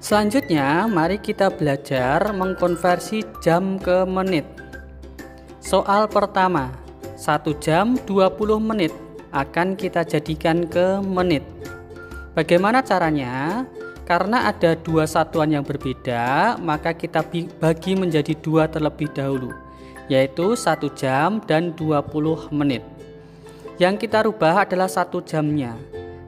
Selanjutnya, mari kita belajar mengkonversi jam ke menit. Soal pertama, 1 jam 20 menit akan kita jadikan ke menit. Bagaimana caranya? Karena ada dua satuan yang berbeda, maka kita bagi menjadi dua terlebih dahulu, yaitu 1 jam dan 20 menit. Yang kita rubah adalah 1 jamnya.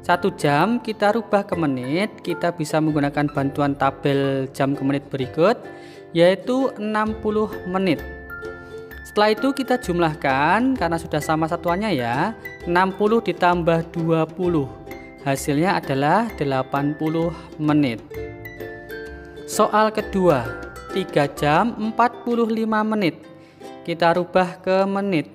1 jam kita rubah ke menit, kita bisa menggunakan bantuan tabel jam ke menit berikut, yaitu 60 menit. Setelah itu kita jumlahkan, karena sudah sama satuannya ya, 60 ditambah 20. Hasilnya adalah 80 menit. Soal kedua, 3 jam 45 menit. Kita rubah ke menit.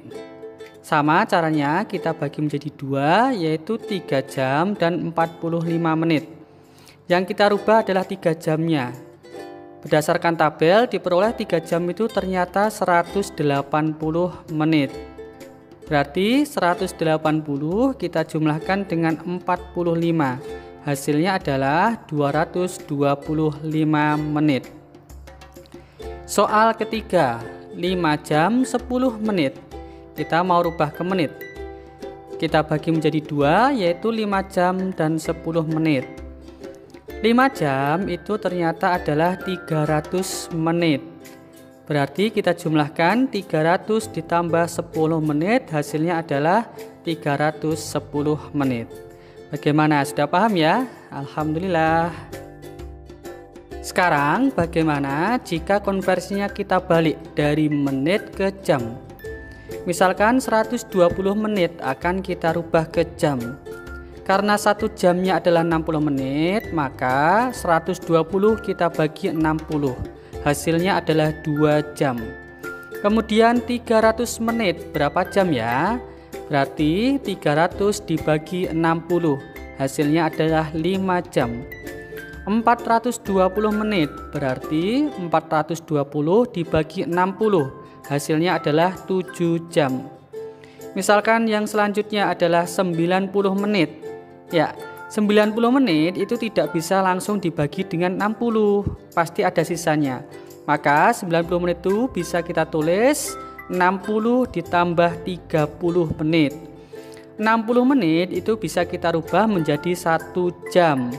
Sama caranya kita bagi menjadi 2, yaitu 3 jam dan 45 menit. Yang kita rubah adalah 3 jamnya. Berdasarkan tabel diperoleh 3 jam itu ternyata 180 menit. Berarti 180 kita jumlahkan dengan 45. Hasilnya adalah 225 menit. Soal ketiga, 5 jam 10 menit. Kita mau rubah ke menit. Kita bagi menjadi 2, yaitu 5 jam dan 10 menit. 5 jam itu ternyata adalah 300 menit. Berarti kita jumlahkan 300 ditambah 10 menit, hasilnya adalah 310 menit. Bagaimana? Sudah paham ya? Alhamdulillah. Sekarang bagaimana jika konversinya kita balik dari menit ke jam? Misalkan 120 menit akan kita rubah ke jam. Karena 1 jamnya adalah 60 menit, maka 120 kita bagi 60. Hasilnya adalah 2 jam. Kemudian 300 menit, berapa jam ya? Berarti 300 dibagi 60. Hasilnya adalah 5 jam. 420 menit, berarti 420 dibagi 60. Hasilnya adalah 7 jam. Misalkan yang selanjutnya adalah 90 menit. Ya, 90 menit itu tidak bisa langsung dibagi dengan 60. Pasti ada sisanya. Maka 90 menit itu bisa kita tulis 60 ditambah 30 menit. 60 menit itu bisa kita rubah menjadi 1 jam.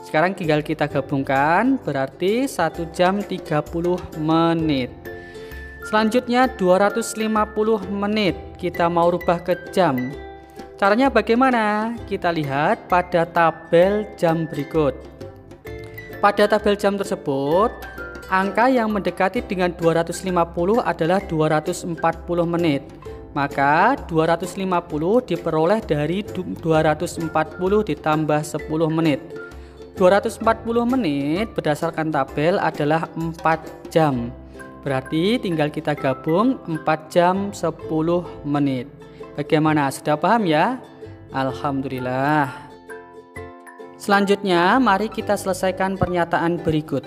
Sekarang tinggal kita gabungkan, berarti 1 jam 30 menit. Selanjutnya 250 menit kita mau rubah ke jam. Caranya bagaimana? Kita lihat pada tabel jam berikut. Pada tabel jam tersebut, angka yang mendekati dengan 250 adalah 240 menit. Maka 250 diperoleh dari 240 ditambah 10 menit. 240 menit berdasarkan tabel adalah 4 jam. Berarti tinggal kita gabung 4 jam 10 menit. Bagaimana? Sudah paham ya? Alhamdulillah. Selanjutnya mari kita selesaikan pernyataan berikut.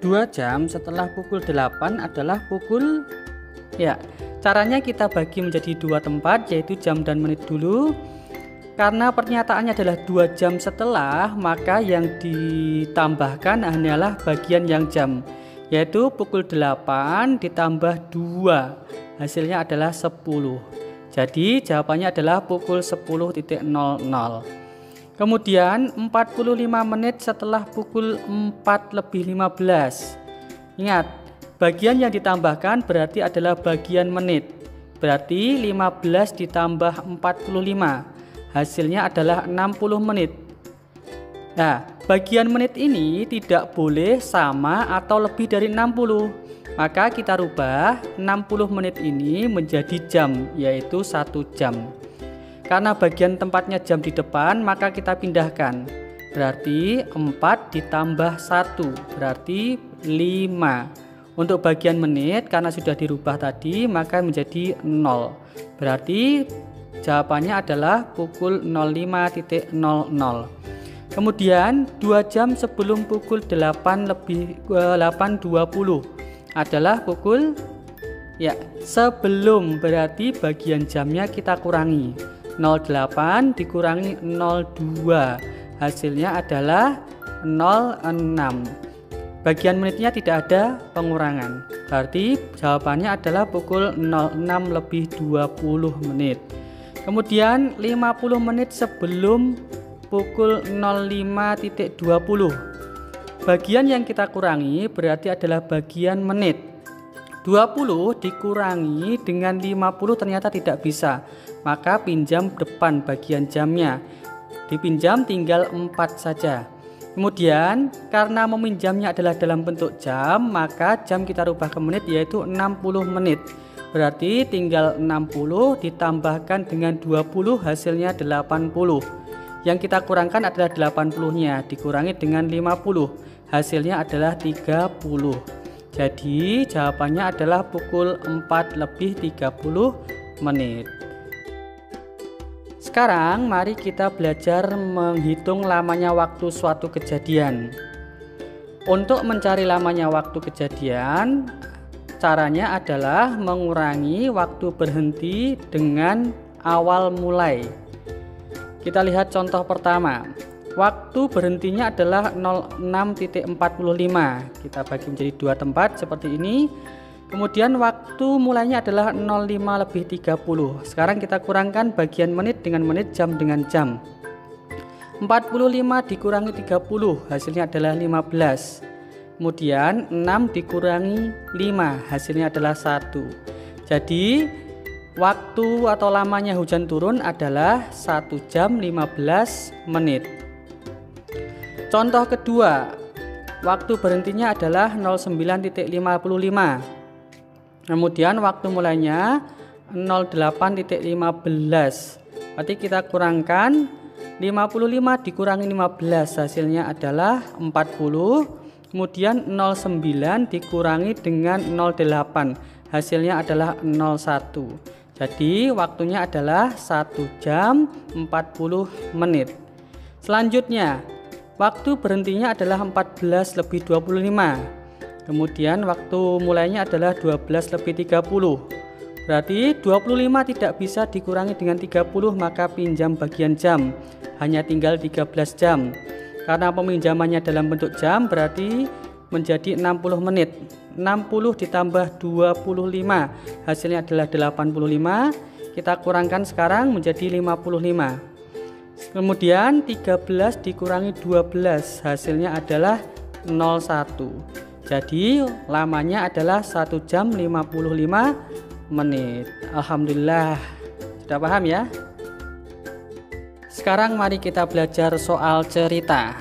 2 jam setelah pukul 8 adalah pukul, ya, caranya kita bagi menjadi 2 tempat, yaitu jam dan menit dulu. Karena pernyataannya adalah 2 jam setelah, maka yang ditambahkan hanyalah bagian yang jam, yaitu pukul 8 ditambah 2, hasilnya adalah 10. Jadi jawabannya adalah pukul 10.00. Kemudian 45 menit setelah pukul 4:15. Ingat, bagian yang ditambahkan berarti adalah bagian menit. Berarti 15 ditambah 45, hasilnya adalah 60 menit. Nah, bagian menit ini tidak boleh sama atau lebih dari 60. Maka kita rubah 60 menit ini menjadi jam, yaitu 1 jam. Karena bagian tempatnya jam di depan, maka kita pindahkan. Berarti 4 ditambah 1, berarti 5. Untuk bagian menit, karena sudah dirubah tadi, maka menjadi 0. Berarti jawabannya adalah pukul 05.00. Kemudian 2 jam sebelum pukul 8.20 adalah pukul, ya, sebelum, berarti bagian jamnya kita kurangi. 08 dikurangi 02, hasilnya adalah Bagian menitnya tidak ada pengurangan. Berarti jawabannya adalah pukul 06 lebih 20 menit. Kemudian 50 menit sebelum pukul 05.20. Bagian yang kita kurangi berarti adalah bagian menit. 20 dikurangi dengan 50 ternyata tidak bisa. Maka pinjam depan bagian jamnya. Dipinjam tinggal 4 saja. Kemudian karena meminjamnya adalah dalam bentuk jam, maka jam kita rubah ke menit yaitu 60 menit. Berarti tinggal 60 ditambahkan dengan 20 hasilnya 80. Yang kita kurangkan adalah 80-nya dikurangi dengan 50. Hasilnya adalah 30. Jadi jawabannya adalah pukul 4 lebih 30 menit. Sekarang mari kita belajar menghitung lamanya waktu suatu kejadian. Untuk mencari lamanya waktu kejadian, caranya adalah mengurangi waktu berhenti dengan awal mulai. Kita lihat contoh pertama. Waktu berhentinya adalah 06.45. Kita bagi menjadi 2 tempat seperti ini. Kemudian waktu mulainya adalah 05 lebih 30. Sekarang kita kurangkan bagian menit dengan menit, jam dengan jam. 45 dikurangi 30 hasilnya adalah 15. Kemudian 6 dikurangi 5 hasilnya adalah 1. Jadi waktu atau lamanya hujan turun adalah 1 jam 15 menit. Contoh kedua, waktu berhentinya adalah 09.55. Kemudian waktu mulainya 08.15. Berarti kita kurangkan 55 dikurangi 15 hasilnya adalah 40. Kemudian 09 dikurangi dengan 08 hasilnya adalah 01. Jadi waktunya adalah 1 jam 40 menit. Selanjutnya waktu berhentinya adalah 14 lebih 25. Kemudian waktu mulainya adalah 12 lebih 30. Berarti 25 tidak bisa dikurangi dengan 30, maka pinjam bagian jam. Hanya tinggal 13 jam. Karena peminjamannya dalam bentuk jam berarti menjadi 60 menit. 60 ditambah 25 hasilnya adalah 85. Kita kurangkan sekarang menjadi 55. Kemudian 13 dikurangi 12 hasilnya adalah 01. Jadi lamanya adalah 1 jam 55 menit. Alhamdulillah, sudah paham ya? Sekarang mari kita belajar soal cerita.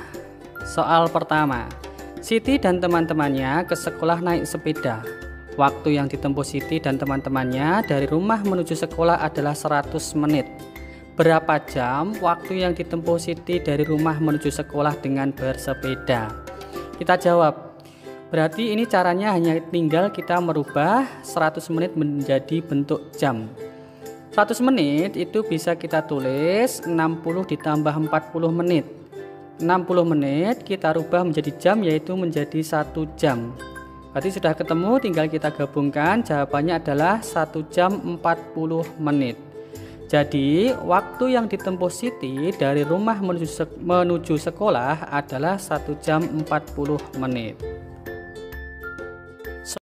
Soal pertama, Siti dan teman-temannya ke sekolah naik sepeda. Waktu yang ditempuh Siti dan teman-temannya dari rumah menuju sekolah adalah 100 menit. Berapa jam waktu yang ditempuh Siti dari rumah menuju sekolah dengan bersepeda? Kita jawab. Berarti ini caranya hanya tinggal kita merubah 100 menit menjadi bentuk jam. 100 menit itu bisa kita tulis 60 ditambah 40 menit. 60 menit kita rubah menjadi jam yaitu menjadi 1 jam. Berarti sudah ketemu, tinggal kita gabungkan, jawabannya adalah 1 jam 40 menit. Jadi waktu yang ditempuh Siti dari rumah menuju sekolah adalah 1 jam 40 menit.